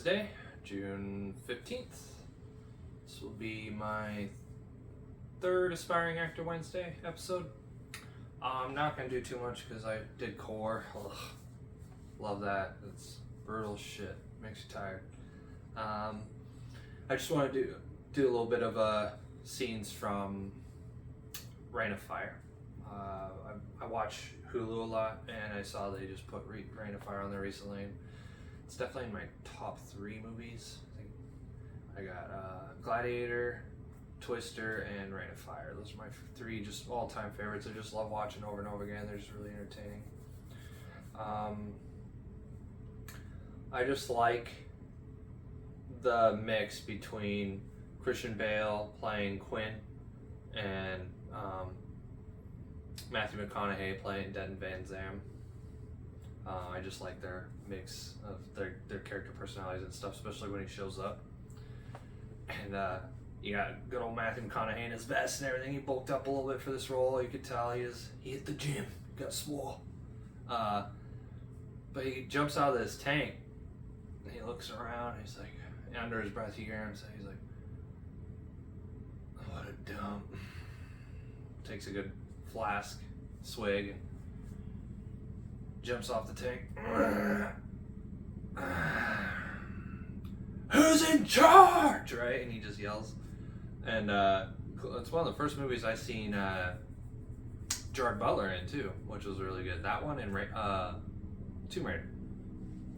Wednesday, June 15th. This will be my third Aspiring Actor Wednesday episode. I'm not going to do too much because I did Core. Ugh, love that. It's brutal shit. Makes you tired. I just want to do a little bit of scenes from Reign of Fire. I watch Hulu a lot, and I saw they just put Reign of Fire on there recently. It's definitely in my top 3 movies. I got Gladiator, Twister, and Reign of Fire. Those are my 3 just all-time favorites. I just love watching over and over again. They're just really entertaining. I just like the mix between Christian Bale playing Quinn and Matthew McConaughey playing Denton Van Zam. I just like their mix of their character personalities and stuff, especially when he shows up. And you got good old Matthew McConaughey in his vest and everything. He bulked up a little bit for this role. You could tell he hit the gym, got swole. But he jumps out of this tank and he looks around. And he's like, under his breath, you hear him say, he's like, "What a dump." Takes a good flask, swig, and jumps off the tank. "Who's in charge?" Right? And he just yells. And it's one of the first movies I seen Gerard Butler in too, which was really good. That one and Tomb Raider.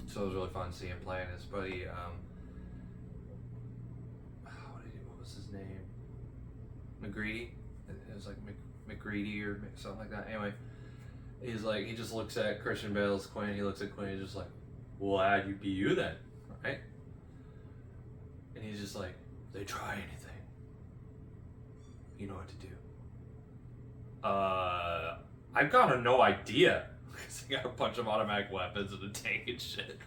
So it was really fun seeing him playing his buddy. What was his name? McGreedy. It was like McGreedy or something like that. Anyway, he just looks at Christian Bale's Quinn. He looks at Quinn. He's just like, "Well, how'd you be you then?" Right? And he's just like, "They try anything, you know what to do." I've got no idea. Because they got a bunch of automatic weapons in the tank and shit.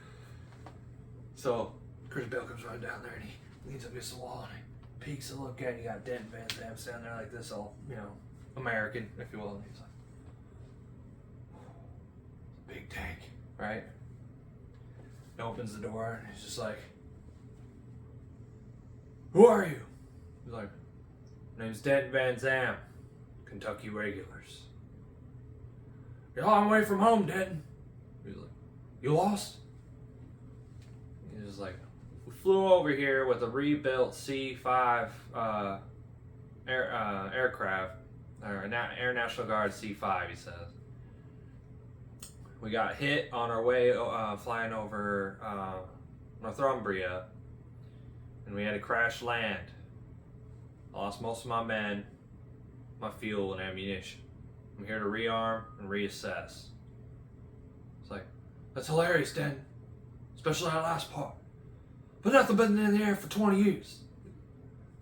So Christian Bale comes right down there and he leans up against the wall and he peeks a look at it. You got Denton Van Zam standing there like this, all, American, if you will. And he's like, "Big tank," right? He opens the door and he's just like, "Who are you?" He's like, "My name's Denton Van Zam, Kentucky Regulars." "You're a long way from home, Denton." He's like, "You lost?" He's just like, "We flew over here with a rebuilt C-5 aircraft, or Air National Guard C-5, he says. "We got hit on our way flying over Northumbria, and we had to crash land. I lost most of my men, my fuel, and ammunition. I'm here to rearm and reassess." It's like, "That's hilarious, Den. Especially that last part. But nothing been in the air for 20 years.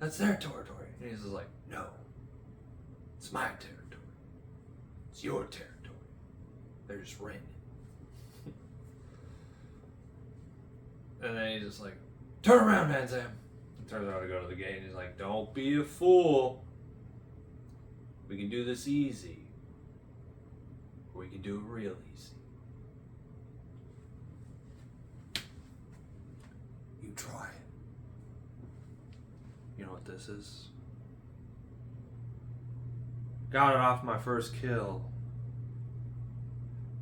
That's their territory." And he's just like, "No. It's my territory. It's your territory. They're just renting it." And then he's just like, "Turn around, Van Zam." He turns around to go to the gate and he's like, "Don't be a fool. We can do this easy. Or we can do it real easy. You try it." You know what this is? Got it off my first kill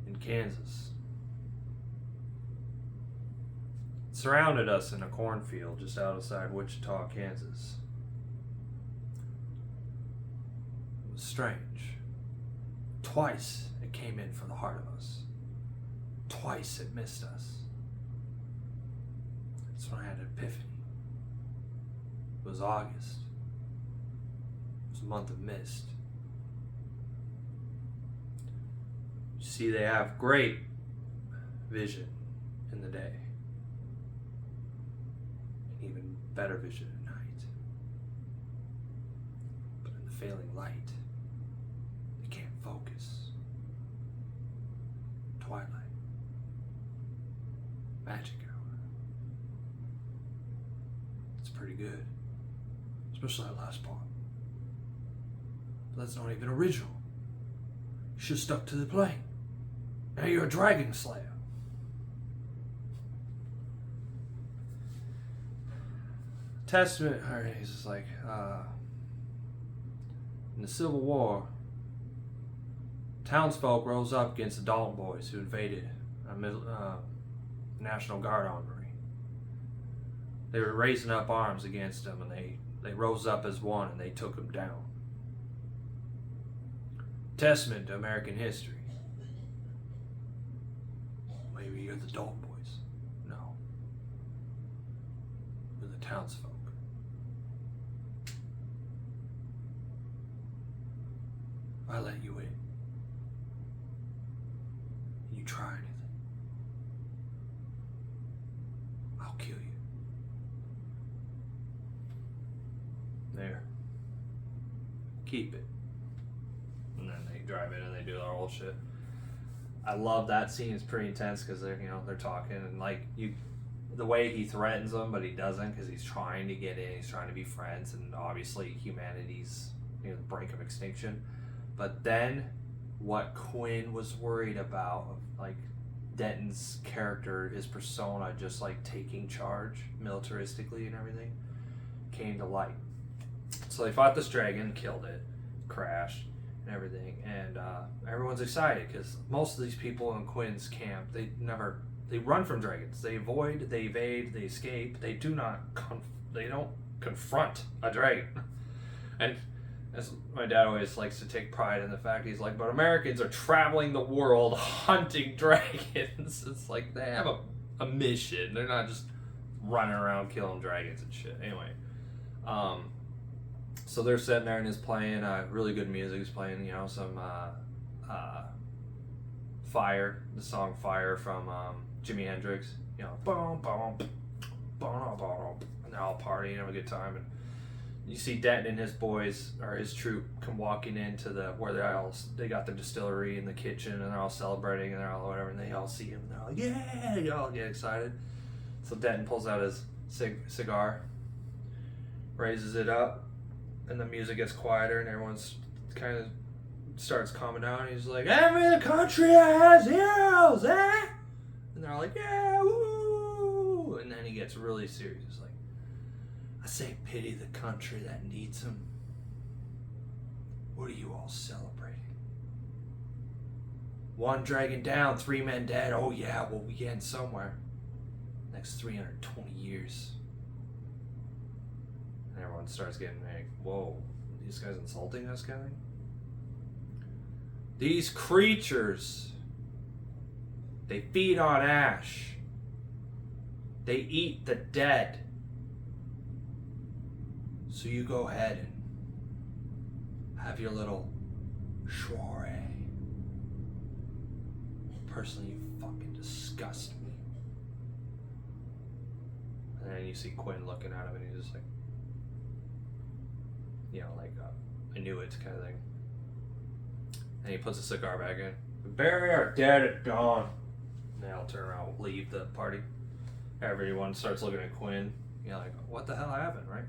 in Kansas. It surrounded us in a cornfield just outside Wichita, Kansas. It was strange. Twice it came in for the heart of us. Twice it missed us. That's when I had an epiphany. It was August. It was a month of mist. You see, they have great vision in the day. And even better vision at night. But in the failing light, they can't focus. Twilight. Magic hour. It's pretty good. Especially that last part. But that's not even original. You should have stuck to the plane. Now you're a dragon slayer. Testament, or he's just like, in the Civil War, townsfolk rose up against the Dalton boys who invaded National Guard armory. They were raising up arms against them, and they rose up as one, and they took them down. Testament to American history. Maybe you're the Dalton boys. No. You're the townsfolk. I let you in. You try anything, I'll kill you. There. Keep it. And then they drive in and they do their whole shit. I love that scene. It's pretty intense because they're talking, and like the way he threatens them, but he doesn't because he's trying to get in. He's trying to be friends, and obviously humanity's the brink of extinction. But then, what Quinn was worried about, like Denton's character, his persona, just like taking charge militaristically and everything, came to light. So they fought this dragon, killed it, crashed, and everything, and everyone's excited because most of these people in Quinn's camp, they run from dragons. They avoid, they evade, they escape. They do not, they don't confront a dragon. And as my dad always likes to take pride in the fact, he's like, but Americans are traveling the world hunting dragons. It's like they have a mission. They're not just running around killing dragons and shit. Anyway, so they're sitting there and he's playing really good music. He's playing, some Fire, the song Fire from Jimi Hendrix. Boom, boom, boom, boom, and they're all partying, having a good time. And you see Denton and his boys, or his troop, come walking into where they got the distillery and the kitchen, and they're all celebrating, and they're all whatever, and they all see him, and they're like, yeah, they all get excited. So Denton pulls out his cigar, raises it up, and the music gets quieter, and everyone's kind of starts calming down. He's like, every country has heroes, eh? And they're all like, yeah, woo! And then he gets really serious. He's like, I say pity the country that needs him. What are you all celebrating? One dragon down, 3 men dead. Oh yeah, we'll begin somewhere. Next 320 years. And everyone starts getting like, whoa, these guys insulting us kind of thing? These creatures, they feed on ash. They eat the dead. So you go ahead and have your little soiree. Personally, you fucking disgust me. And then you see Quinn looking at him and he's just like, I knew it kind of thing. And he puts a cigar back in. Bury our dead at dawn. And they all turn around, leave the party. Everyone starts looking at Quinn. Like, what the hell happened, right?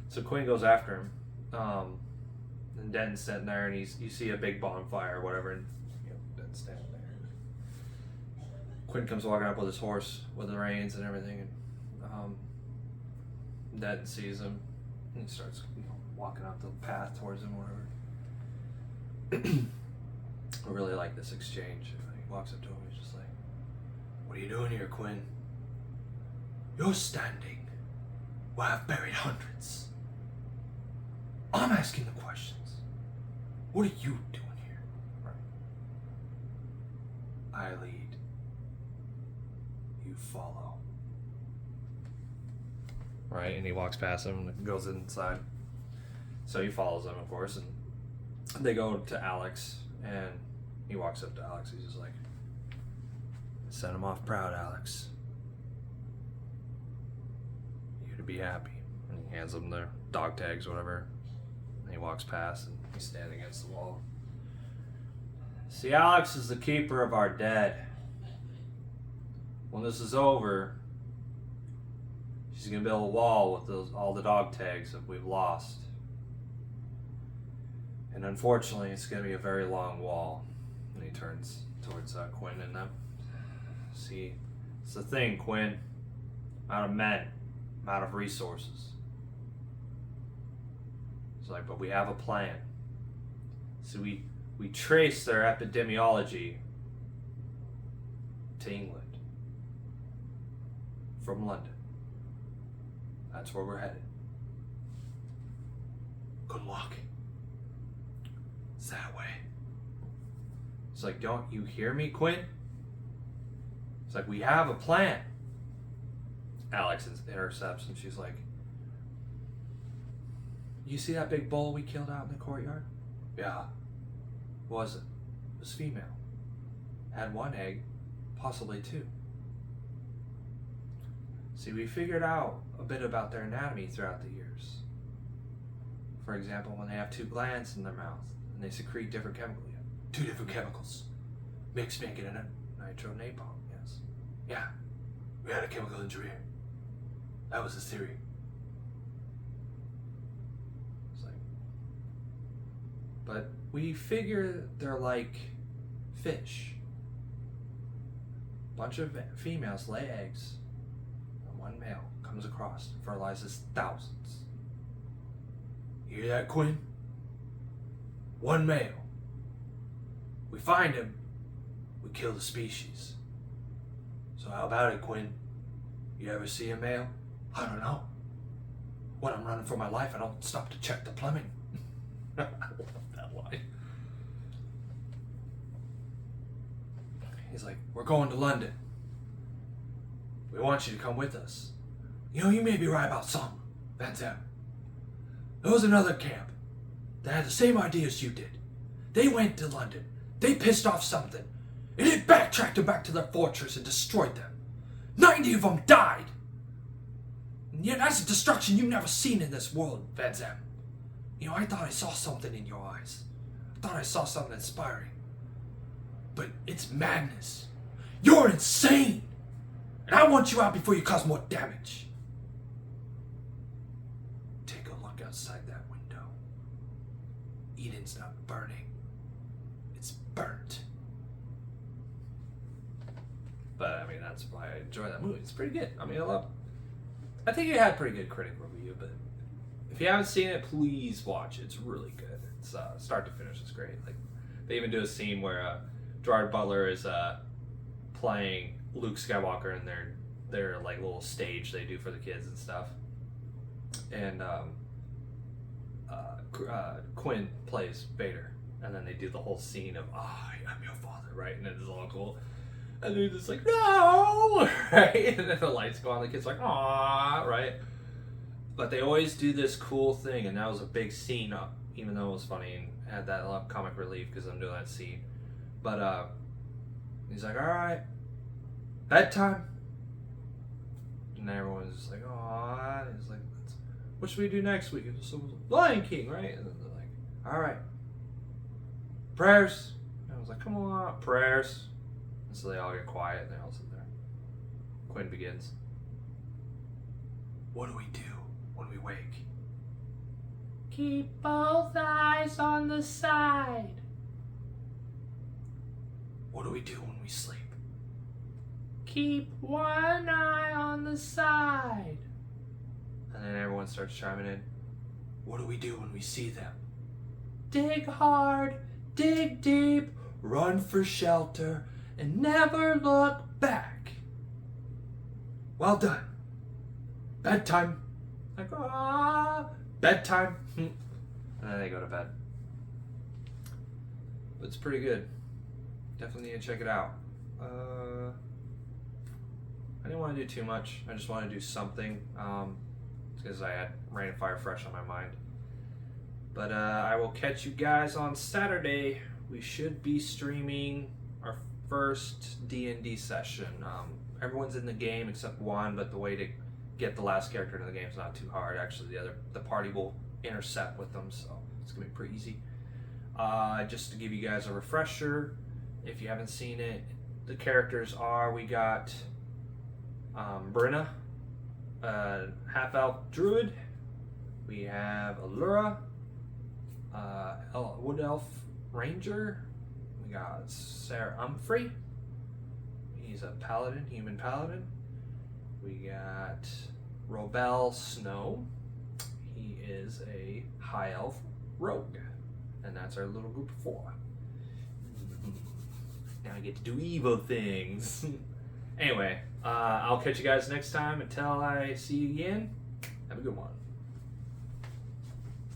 So Quinn goes after him, and Denton's sitting there, and you see a big bonfire or whatever, and Denton's standing there. Quinn comes walking up with his horse, with the reins and everything, and Denton sees him, and he starts walking up the path towards him, whatever. I really like this exchange. He walks up to him, he's just like, what are you doing here, Quinn? You're standing where I've buried hundreds. I'm asking the questions. What are you doing here? Right. I lead. You follow. Right, and he walks past him and goes inside. So he follows them, of course, and they go to Alex, and he walks up to Alex. He's just like, send him off proud, Alex. You're to be happy. And he hands them their dog tags, whatever. And he walks past, and he's standing against the wall. See, Alex is the keeper of our dead. When this is over, she's going to build a wall with all the dog tags that we've lost. And unfortunately, it's going to be a very long wall. And he turns towards Quinn and them. See, it's the thing, Quinn. I'm out of men. I'm out of resources. It's like, but we have a plan. So we trace their epidemiology to England from London. That's where we're headed. Good luck. It's that way. It's like, don't you hear me, Quinn? It's like, we have a plan. Alex intercepts and she's like, you see that big bull we killed out in the courtyard? Yeah. What was it? It was female. Had one egg, possibly two. See, we figured out a bit about their anatomy throughout the years. For example, when they have two glands in their mouth and they secrete different chemicals. Two different chemicals. Mixed making it a nitro napalm, yes. Yeah. We had a chemical injury. That was the theory. It's like, but we figure they're like fish. Bunch of females lay eggs, and one male comes across and fertilizes thousands. You hear that, Quinn? One male. We find him, we kill the species. So how about it, Quinn? You ever see a male? I don't know. When I'm running for my life, I don't stop to check the plumbing. I love that line. He's like, we're going to London. We want you to come with us. You know, you may be right about something, Van Zem. There was another camp that had the same idea as you did. They went to London. They pissed off something, and it backtracked them back to their fortress and destroyed them. 90 of them died. And yet that's a destruction you've never seen in this world, Van Zem. You know, I thought I saw something in your eyes. I thought I saw something inspiring. But it's madness. You're insane. And I want you out before you cause more damage. Take a look outside that window. Eden's not burning. It's burnt. But I mean, that's why I enjoy that movie. It's pretty good. I mean, I think it had pretty good critic review, but if you haven't seen it, please watch it. It's really good. It's start to finish. It's great. Like, they even do a scene where Gerard Butler is playing Luke Skywalker in their like little stage they do for the kids and stuff, and Quinn plays Vader, and then they do the whole scene of I am your father, right? And it's all cool. And they're just like, no, right? And then the lights go on, the kid's like, aww, right? But they always do this cool thing, and that was a big scene, even though it was funny and had that lot of comic relief because I'm doing that scene. But he's like, all right, bedtime. And everyone's just like, aww. And he's like, what should we do next week? And so Lion King, right? And then they're like, all right, prayers. And I was like, come on, prayers. And so they all get quiet and they all sit there. Quinn begins. What do we do when we wake? Keep both eyes on the side. What do we do when we sleep? Keep one eye on the side. And then everyone starts chiming in. What do we do when we see them? Dig hard, dig deep, run for shelter, and never look back. Well done. Bedtime. Like, bedtime. And then they go to bed. But it's pretty good. Definitely need to check it out. I didn't want to do too much. I just wanted to do something. Because I had Rain and Fire fresh on my mind. But I will catch you guys on Saturday. We should be streaming our first D&D session. Everyone's in the game except one, but the way to get the last character into the game is not too hard. Actually, the party will intercept with them, so it's gonna be pretty easy. Just to give you guys a refresher, if you haven't seen it, the characters are, we got Brenna, half-elf druid. We have Allura, wood elf ranger. We got Sarah Humphrey. He's a paladin, human paladin. We got Robel Snow. He is a high elf rogue, and that's our little group of 4. Now I get to do evil things. Anyway, I'll catch you guys next time. Until I see you again, have a good one.